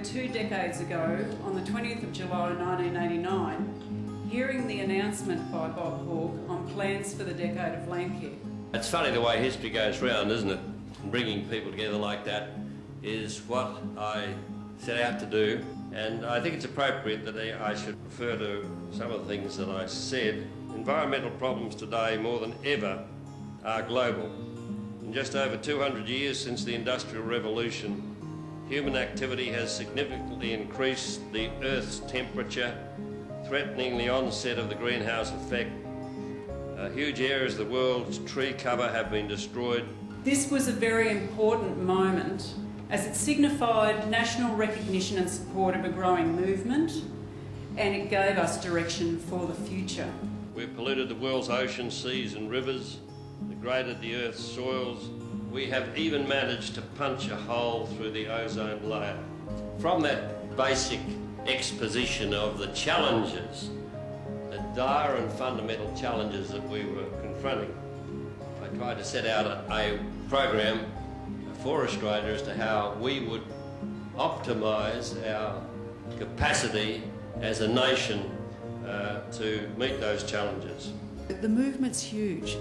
2 decades ago, on the 20th of July 1989, hearing the announcement by Bob Hawke on plans for the Decade of Landcare. It's funny the way history goes round, isn't it? And bringing people together like that is what I set out to do, and I think it's appropriate that I should refer to some of the things that I said. Environmental problems today, more than ever, are global. In just over 200 years since the Industrial Revolution, human activity has significantly increased the Earth's temperature, threatening the onset of the greenhouse effect. Huge areas of the world's tree cover have been destroyed. This was a very important moment as it signified national recognition and support of a growing movement, and it gave us direction for the future. We've polluted the world's oceans, seas and rivers, degraded the Earth's soils. We have even managed to punch a hole through the ozone layer. From that basic exposition of the challenges, the dire and fundamental challenges that we were confronting, I tried to set out a program for Australia as to how we would optimise our capacity as a nation to meet those challenges. The movement's huge.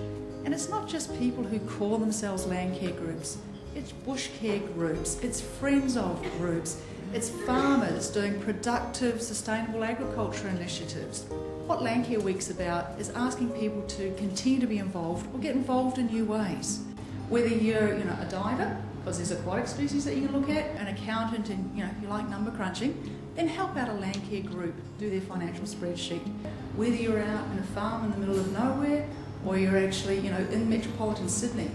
And it's not just people who call themselves landcare groups, it's bush care groups, it's friends of groups, it's farmers doing productive, sustainable agriculture initiatives. What Landcare Week's about is asking people to continue to be involved or get involved in new ways. Whether you're a diver, because there's aquatic species that you can look at, an accountant and if you like number crunching, then help out a landcare group do their financial spreadsheet. Whether you're out in a farm in the middle of nowhere, or you're actually, in metropolitan Sydney.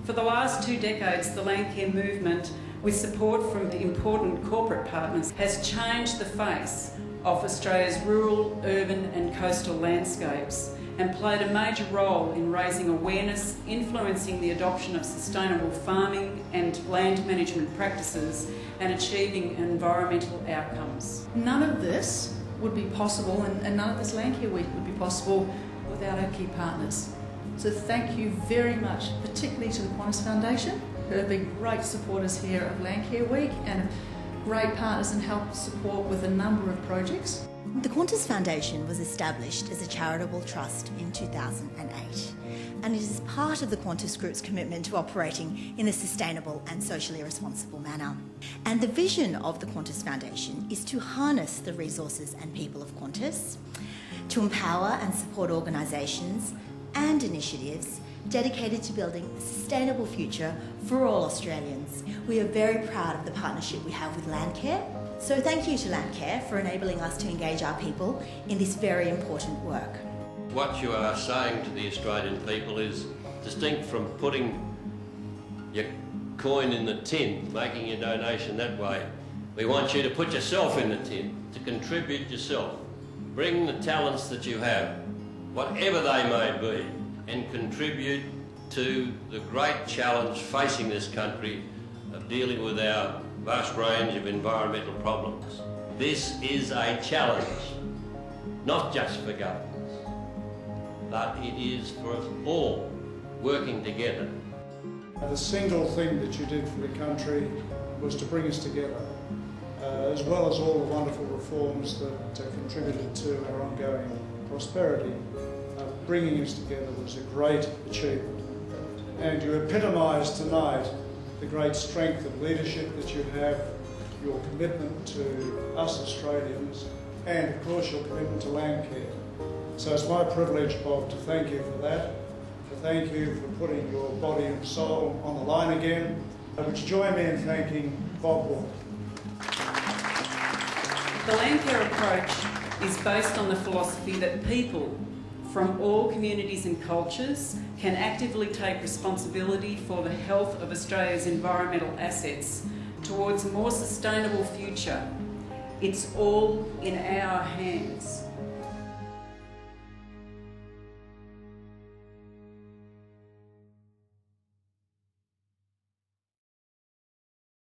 For the last 2 decades, the Landcare movement, with support from the important corporate partners, has changed the face of Australia's rural, urban and coastal landscapes and played a major role in raising awareness, influencing the adoption of sustainable farming and land management practices and achieving environmental outcomes. None of this would be possible, and none of this Landcare Week would be possible without our key partners. So thank you very much, particularly to the Qantas Foundation, who have been great supporters here of Landcare Week and great partners and help support with a number of projects. The Qantas Foundation was established as a charitable trust in 2008, and it is part of the Qantas Group's commitment to operating in a sustainable and socially responsible manner. And the vision of the Qantas Foundation is to harness the resources and people of Qantas, to empower and support organisations and initiatives dedicated to building a sustainable future for all Australians. We are very proud of the partnership we have with Landcare, so thank you to Landcare for enabling us to engage our people in this very important work. What you are saying to the Australian people is distinct from putting your coin in the tin, making your donation that way. We want you to put yourself in the tin, to contribute yourself. Bring the talents that you have, whatever they may be, and contribute to the great challenge facing this country of dealing with our vast range of environmental problems. This is a challenge, not just for governments, but it is for us all working together. The single thing that you did for the country was to bring us together. As well as all the wonderful reforms that contributed to our ongoing prosperity, bringing us together was a great achievement. And you epitomised tonight the great strength of leadership that you have, your commitment to us Australians, and of course your commitment to Landcare. So it's my privilege, Bob, to thank you for that, to thank you for putting your body and soul on the line again. Would you join me in thanking Bob Hawke? The Landcare approach is based on the philosophy that people from all communities and cultures can actively take responsibility for the health of Australia's environmental assets towards a more sustainable future. It's all in our hands.